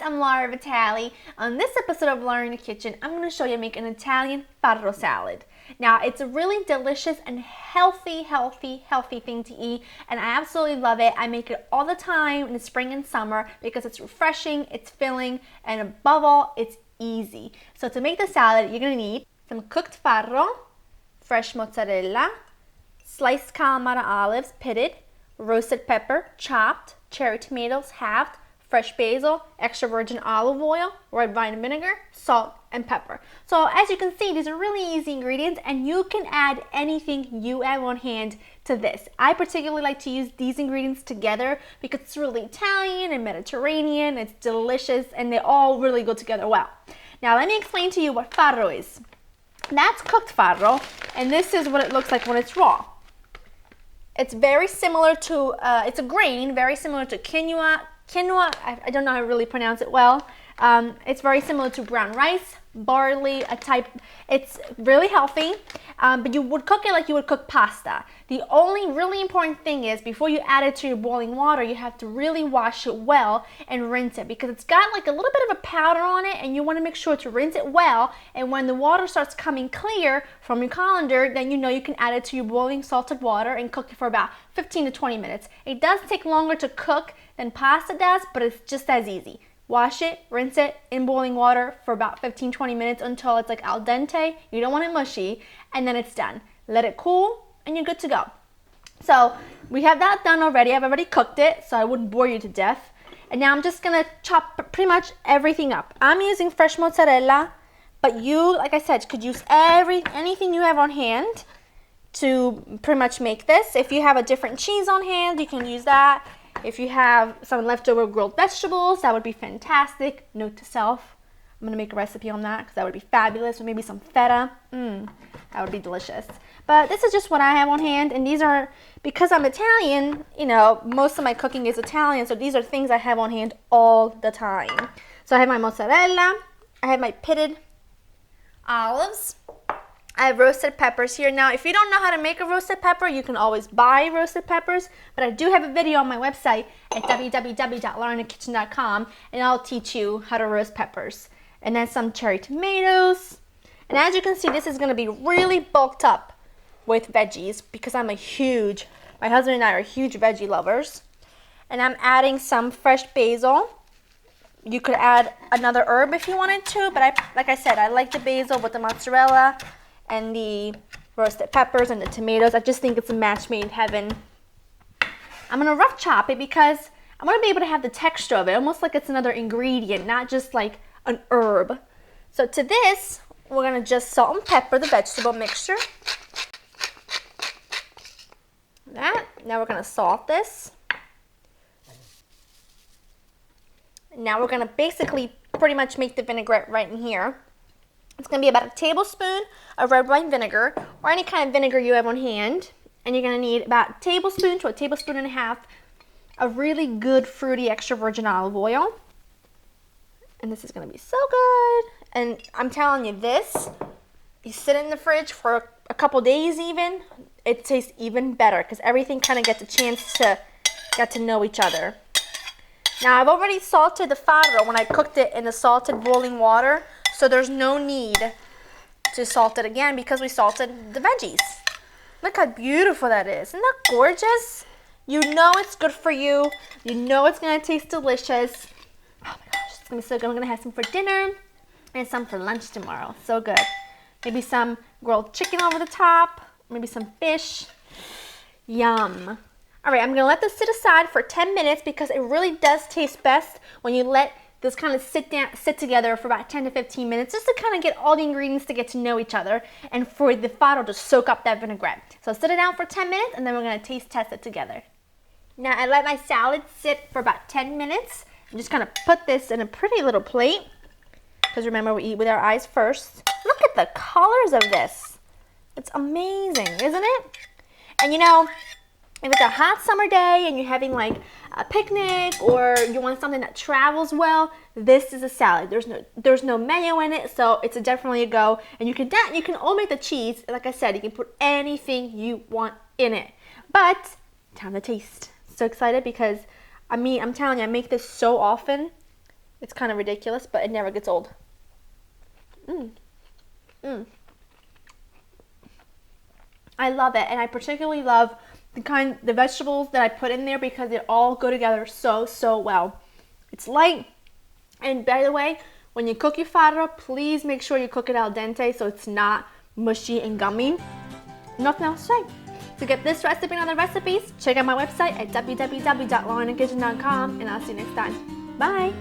I'm Laura Vitale. On this episode of Laura in the Kitchen, I'm going to show you how to make an Italian farro salad. Now, it's a really delicious and healthy thing to eat, and I absolutely love it. I make it all the time in the spring and summer because it's refreshing, it's filling, and above all, it's easy. So to make the salad, you're going to need some cooked farro, fresh mozzarella, sliced Kalamata olives, pitted, roasted pepper, chopped, cherry tomatoes, halved, fresh basil, extra virgin olive oil, red wine vinegar, salt, and pepper. So as you can see, these are really easy ingredients, and you can add anything you have on hand to this. I particularly like to use these ingredients together because it's really Italian and Mediterranean, it's delicious, and they all really go together well. Now let me explain to you what farro is. That's cooked farro, and this is what it looks like when it's raw. It's very similar to, it's a grain, very similar to quinoa. I don't know how to really pronounce it well. It's very similar to brown rice, barley, it's really healthy, but you would cook it like you would cook pasta. The only really important thing is before you add it to your boiling water, you have to really wash it well and rinse it because it's got like a little bit of a powder on it, and you want to make sure to rinse it well, and when the water starts coming clear from your colander, then you know you can add it to your boiling salted water and cook it for about 15 to 20 minutes. It does take longer to cook than pasta does, but it's just as easy. Wash it, rinse it in boiling water for about 15-20 minutes until it's like al dente. You don't want it mushy, and then it's done. Let it cool, and you're good to go. So we have that done already. I've already cooked it, so I wouldn't bore you to death. And now I'm just gonna chop pretty much everything up. I'm using fresh mozzarella, but you, like I said, could use anything you have on hand to pretty much make this. If you have a different cheese on hand, you can use that. If you have some leftover grilled vegetables, that would be fantastic. Note to self, I'm going to make a recipe on that because that would be fabulous. Or maybe some feta. That would be delicious. But this is just what I have on hand. And these are, because I'm Italian, you know, most of my cooking is Italian. So these are things I have on hand all the time. So I have my mozzarella. I have my pitted olives. I have roasted peppers here. Now, if you don't know how to make a roasted pepper, you can always buy roasted peppers, but I do have a video on my website at www.laurinthekitchen.com, and I'll teach you how to roast peppers. And then some cherry tomatoes. And as you can see, this is going to be really bulked up with veggies because my husband and I are huge veggie lovers. And I'm adding some fresh basil. You could add another herb if you wanted to, but like I said, I like the basil with the mozzarella and the roasted peppers and the tomatoes. I just think it's a match made in heaven. I'm gonna rough chop it because I wanna be able to have the texture of it, almost like it's another ingredient, not just like an herb. So to this, we're gonna just salt and pepper the vegetable mixture. Now we're gonna salt this. Now we're gonna basically pretty much make the vinaigrette right in here. It's going to be about a tablespoon of red wine vinegar or any kind of vinegar you have on hand. And you're going to need about a tablespoon to a tablespoon and a half of really good fruity extra virgin olive oil. And this is going to be so good. And I'm telling you, this, you sit in the fridge for a couple days even, it tastes even better because everything kind of gets a chance to get to know each other. Now I've already salted the farro when I cooked it in the salted boiling water. So there's no need to salt it again because we salted the veggies. Look how beautiful that is. Isn't that gorgeous? You know it's good for you. You know it's going to taste delicious. Oh my gosh, it's going to be so good. I'm going to have some for dinner and some for lunch tomorrow. So good. Maybe some grilled chicken over the top. Maybe some fish. Yum. All right, I'm going to let this sit aside for 10 minutes because it really does taste best when you let this kind of sit together for about 10 to 15 minutes just to kind of get all the ingredients to get to know each other and for the farro to soak up that vinaigrette. So sit it out for 10 minutes and then we're going to taste test it together. Now I let my salad sit for about 10 minutes. I'm just going to put this in a pretty little plate because remember we eat with our eyes first. Look at the colors of this. It's amazing, isn't it? And you know, if it's a hot summer day and you're having like a picnic or you want something that travels well, this is a salad. There's no mayo in it, so it's definitely a go. And you can omit the cheese. Like I said, you can put anything you want in it. But time to taste. So excited because I'm telling you, I make this so often It's kind of ridiculous, but it never gets old. I love it, and I particularly love the vegetables that I put in there because they all go together so well. It's light, and by the way, when you cook your farro, please make sure you cook it al dente so it's not mushy and gummy. Nothing else to say. To get this recipe and other recipes, check out my website at www.laurenkitchen.com, and I'll see you next time. Bye!